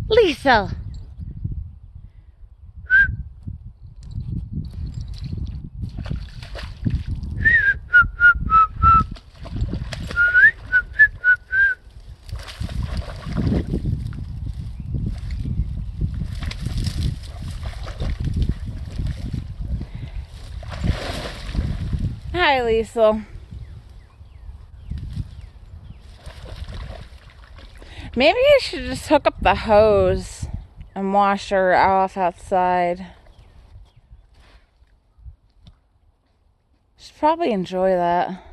Lisa. Hi, Lisa. Maybe I should just hook up the hose and wash her off outside. She'd probably enjoy that.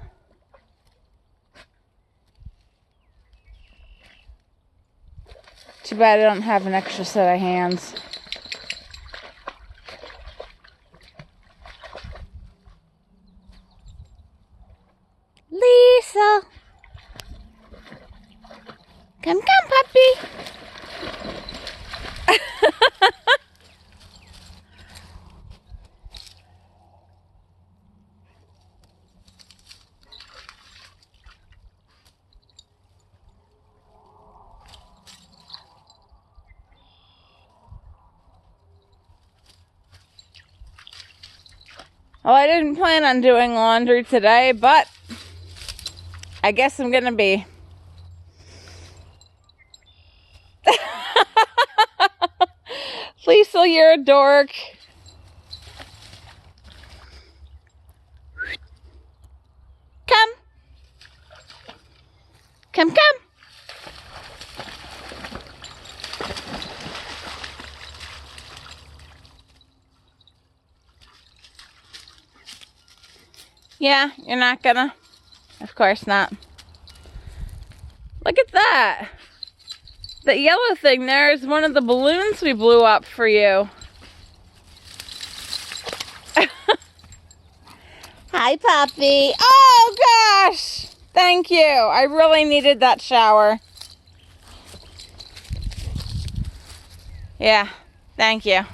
Too bad I don't have an extra set of hands. Lisa! Come, puppy! Well, I didn't plan on doing laundry today, but I guess I'm gonna be. Lisa, you're a dork. Come. Come. Yeah, you're not gonna? Of course not. Look at that. The yellow thing there is one of the balloons we blew up for you. Hi, puppy. Oh, gosh. Thank you. I really needed that shower. Yeah, thank you.